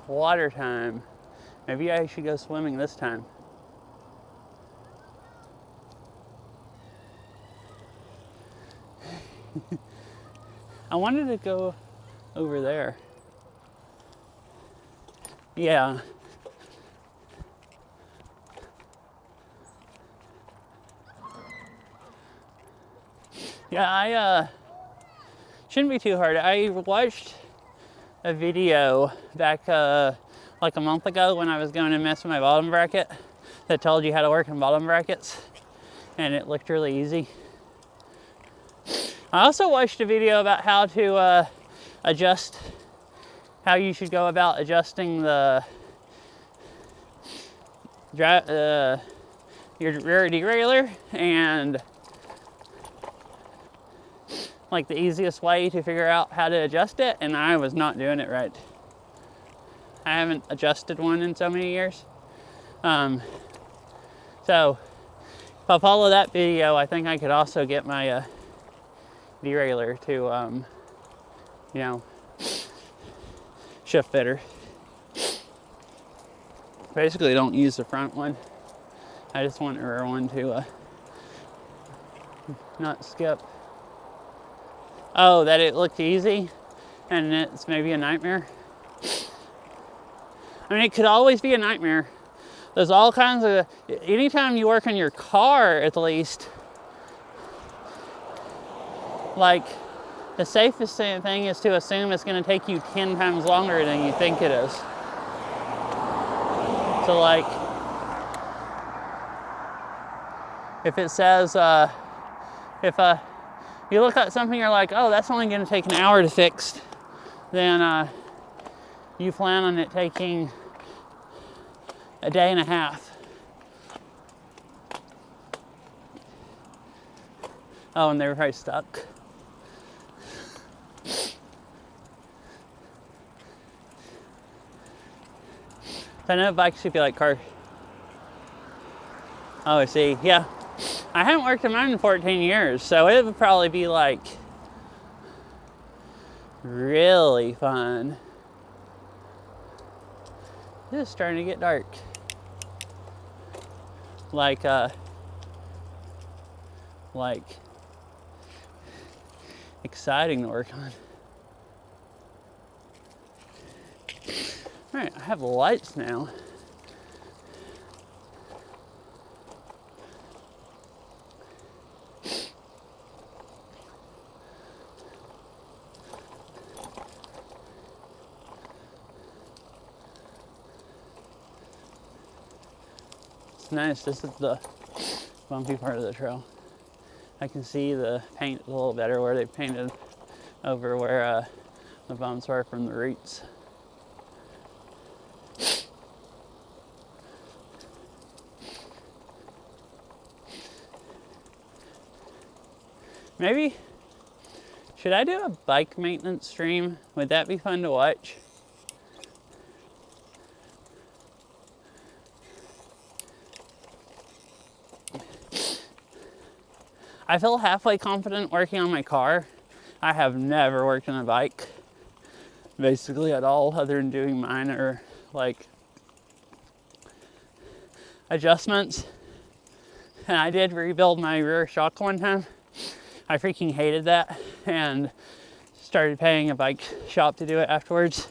Water time. Maybe I should go swimming this time. I wanted to go over there. Yeah. Yeah, I shouldn't be too hard. I watched a video back like a month ago when I was going to mess with my bottom bracket that told you how to work in bottom brackets, and it looked really easy. I also watched a video about how to adjust, how you should go about adjusting the your rear derailleur, and like the easiest way to figure out how to adjust it, and I was not doing it right. I haven't adjusted one in so many years. So if I follow that video, I think I could also get my derailleur to, you know, shift better. Basically, don't use the front one. I just want the rear one to not skip. Oh, that it looked easy and it's maybe a nightmare. I mean, it could always be a nightmare. There's all kinds of, anytime you work on your car, at least, like, the safest thing is to assume it's going to take you 10 times longer than you think it is. So, like, if it says, if you look at something, you're like, oh, that's only going to take an hour to fix, then you plan on it taking a day and a half. Oh, and they were probably stuck. I know bikes should be like cars. Oh, I see. Yeah. I haven't worked on mine in 14 years, so it would probably be like really fun. It's starting to get dark. Like exciting to work on. All right, I have lights now. It's nice. This is the bumpy part of the trail. I can see the paint a little better where they painted over where the bumps were from the roots. Maybe, should I do a bike maintenance stream? Would that be fun to watch? I feel halfway confident working on my car. I have never worked on a bike, basically at all, other than doing minor, like, adjustments. And I did rebuild my rear shock one time. I freaking hated that and started paying a bike shop to do it afterwards,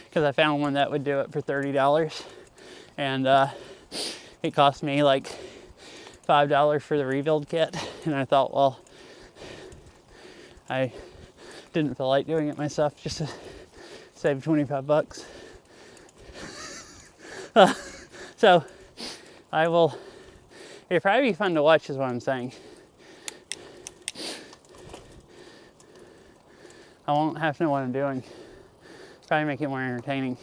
because I found one that would do it for $30, and it cost me like $5 for the rebuild kit. And I thought, well, I didn't feel like doing it myself just to save 25 bucks. So I will, it'd probably be fun to watch is what I'm saying. I won't have to know what I'm doing. Probably make it more entertaining.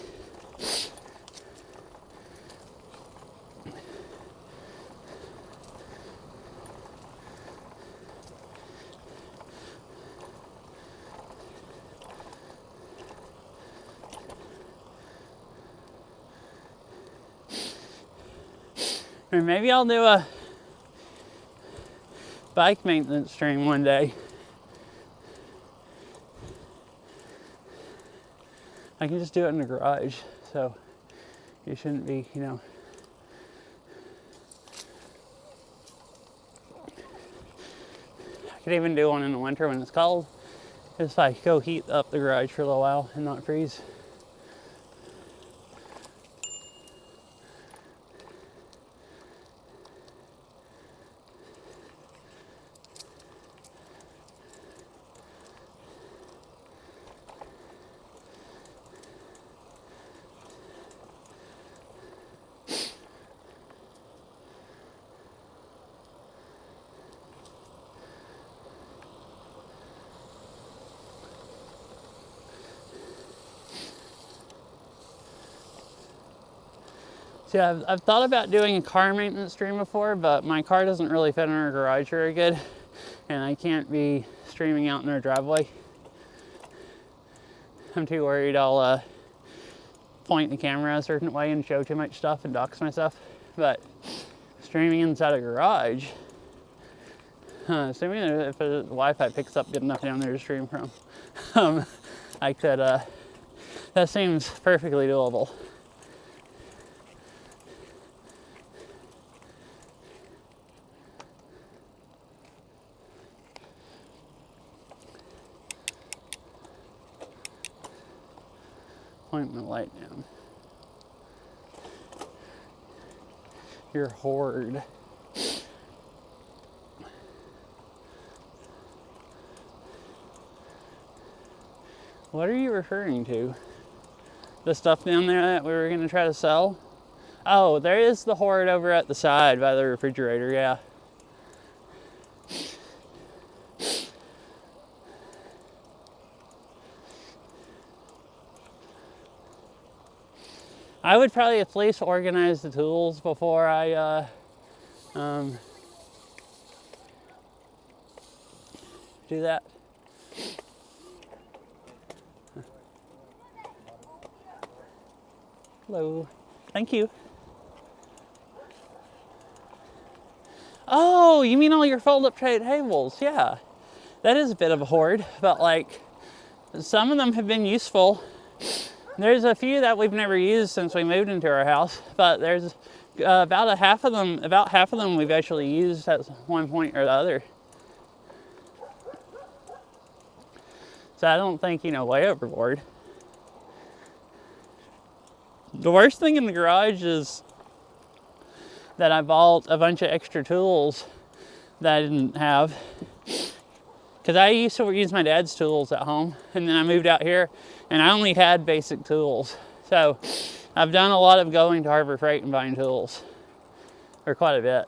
Or maybe I'll do a bike maintenance stream one day. I can just do it in the garage, so you shouldn't be, you know. I could even do one in the winter when it's cold. Just like go heat up the garage for a little while and not freeze. See, I've thought about doing a car maintenance stream before, but my car doesn't really fit in our garage very good, and I can't be streaming out in our driveway. I'm too worried I'll point the camera a certain way and show too much stuff and dox myself. But streaming inside a garage, assuming if the Wi-Fi picks up good enough down there to stream from, I could, that seems perfectly doable. Point the light down. You're horde. What are you referring to? The stuff down there that we were going to try to sell? Oh, there is the horde over at the side by the refrigerator, yeah. I would probably at least organize the tools before I do that. Hello. Thank you. Oh, you mean all your fold-up tray tables? Yeah. That is a bit of a hoard, but like some of them have been useful. There's a few that we've never used since we moved into our house, but there's about half of them we've actually used at one point or the other. So I don't think, way overboard. The worst thing in the garage is that I bought a bunch of extra tools that I didn't have. Because I used to use my dad's tools at home, and then I moved out here, and I only had basic tools. So I've done a lot of going to Harbor Freight and buying tools, or quite a bit.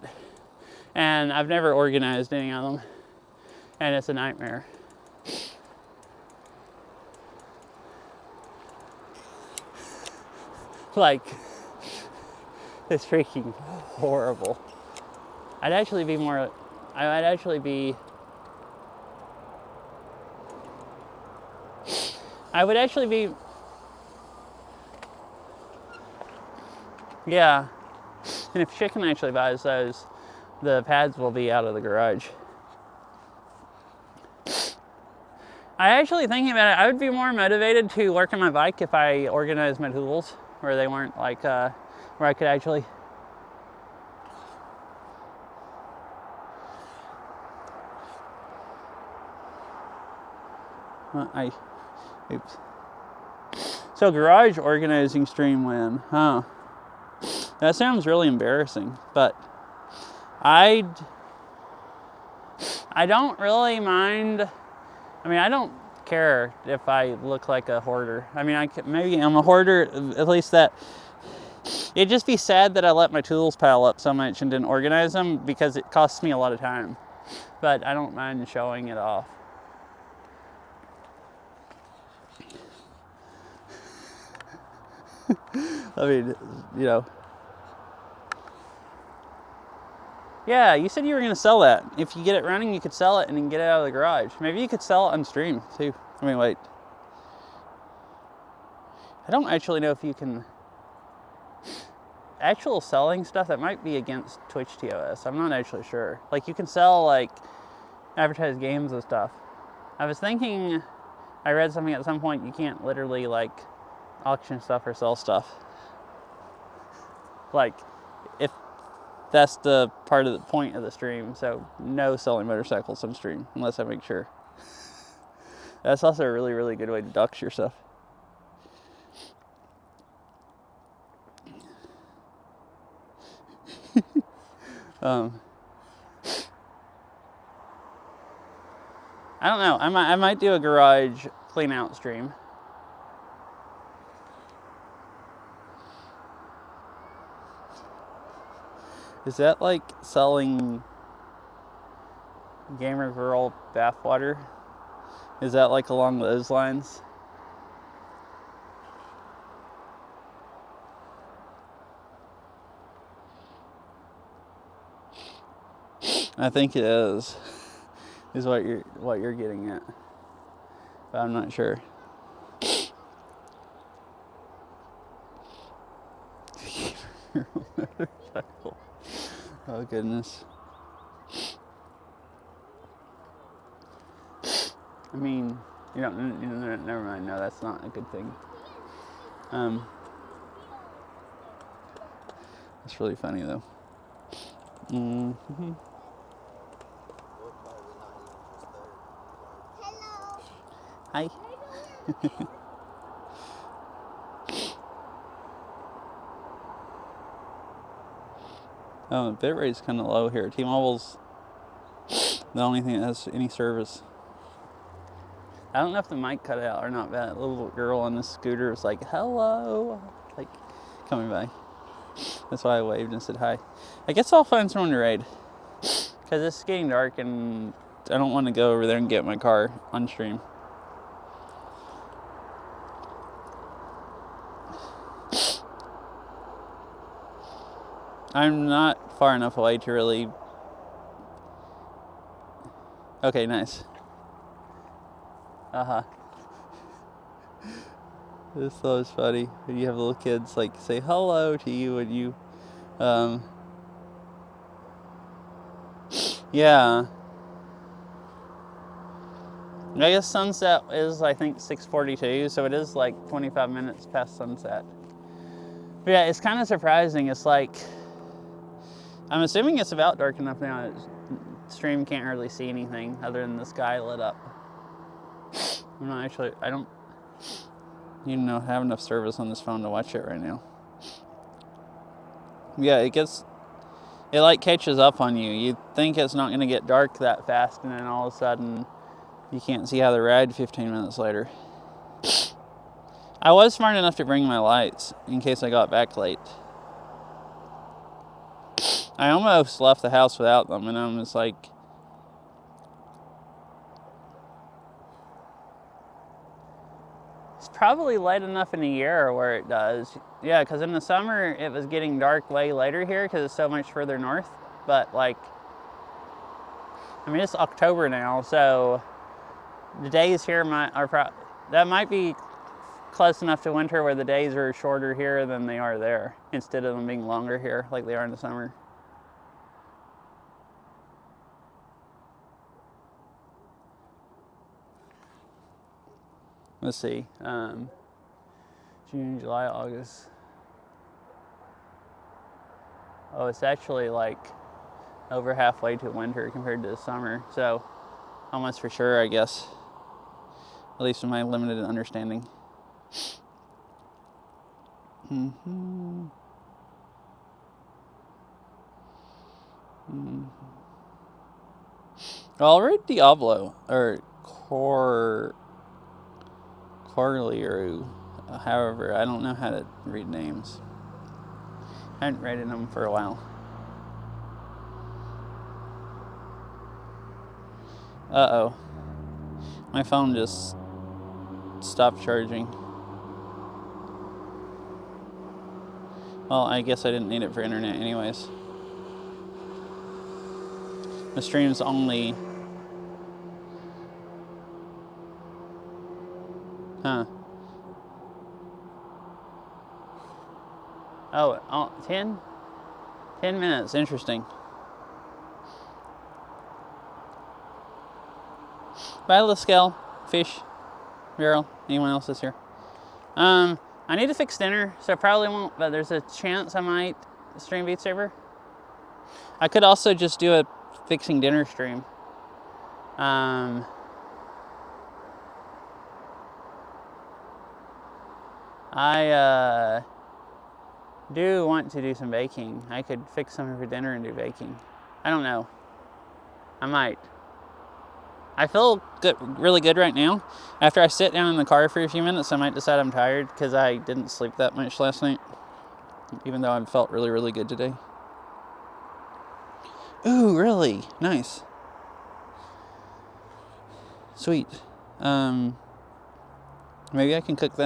And I've never organized any of them, and it's a nightmare. Like, it's freaking horrible. I'd actually be more I would actually be yeah. And if Chicken actually buys those, the pads will be out of the garage. I actually thinking about it, I would be more motivated to work on my bike if I organized my tools where they weren't like, where I could actually. Oops. So garage organizing stream win, huh? That sounds really embarrassing, but I don't really mind. I mean, I don't care if I look like a hoarder. I mean, maybe I'm a hoarder, at least that. It'd just be sad that I let my tools pile up so much and didn't organize them because it costs me a lot of time. But I don't mind showing it off. I mean, you know. Yeah, you said you were going to sell that. If you get it running, you could sell it and then get it out of the garage. Maybe you could sell it on stream, too. I mean, wait. I don't actually know if you can... Actual selling stuff, that might be against Twitch TOS. I'm not actually sure. Like, you can sell, like, advertised games and stuff. I was thinking... I read something at some point, you can't literally, like, auction stuff or sell stuff. Like, if... That's the part of the point of the stream, so no selling motorcycles on stream, unless I make sure. That's also a really, really good way to dox yourself. I don't know, I might do a garage clean out stream. Is that like selling Gamer Girl bathwater? Is that like along those lines? I think it is what you're getting at. But I'm not sure. Oh goodness. I mean, never mind. No, that's not a good thing. It's really funny though. Mm-hmm. Hello. Hi. Oh, the bit rate's kind of low here. T-Mobile's the only thing that has any service. I don't know if the mic cut out or not, but that little girl on the scooter was like, hello, like coming by. That's why I waved and said hi. I guess I'll find someone to ride. Because it's getting dark and I don't want to go over there and get my car on stream. I'm not far enough away to really... Okay, nice. Uh-huh. This is always funny when you have little kids like say hello to you and you yeah. I guess sunset is, I think, 6:42, so it is like 25 minutes past sunset. But yeah, it's kind of surprising. It's like, I'm assuming it's about dark enough now that stream can't hardly see anything other than the sky lit up. I'm not actually, I don't even have enough service on this phone to watch it right now. Yeah, it like catches up on you. You think it's not going to get dark that fast, and then all of a sudden you can't see how the ride 15 minutes later. I was smart enough to bring my lights in case I got back late. I almost left the house without them, and I'm just like... It's probably light enough in the year where it does. Yeah, because in the summer it was getting dark way later here because it's so much further north. But like, I mean, it's October now, so the days here that might be close enough to winter where the days are shorter here than they are there, instead of them being longer here like they are in the summer. Let's see, June, July, August. Oh, it's actually like over halfway to winter compared to the summer, so almost for sure, I guess, at least in my limited understanding. I'll read Diablo, or Corlearu. However, I don't know how to read names. I haven't read them for a while. Uh-oh. My phone just stopped charging. Well, I guess I didn't need it for internet anyways. The stream's only... Huh. Oh, 10? 10 minutes, interesting. Bye, Laskel, Fish, Viral, anyone else is here. I need to fix dinner, so I probably won't, but there's a chance I might stream Beat Saber. I could also just do a fixing dinner stream. I do want to do some baking. I could fix something for dinner and do baking. I don't know. I might. I feel good, really good right now. After I sit down in the car for a few minutes, I might decide I'm tired because I didn't sleep that much last night, even though I felt really, really good today. Ooh, really? Nice. Sweet. Maybe I can cook that.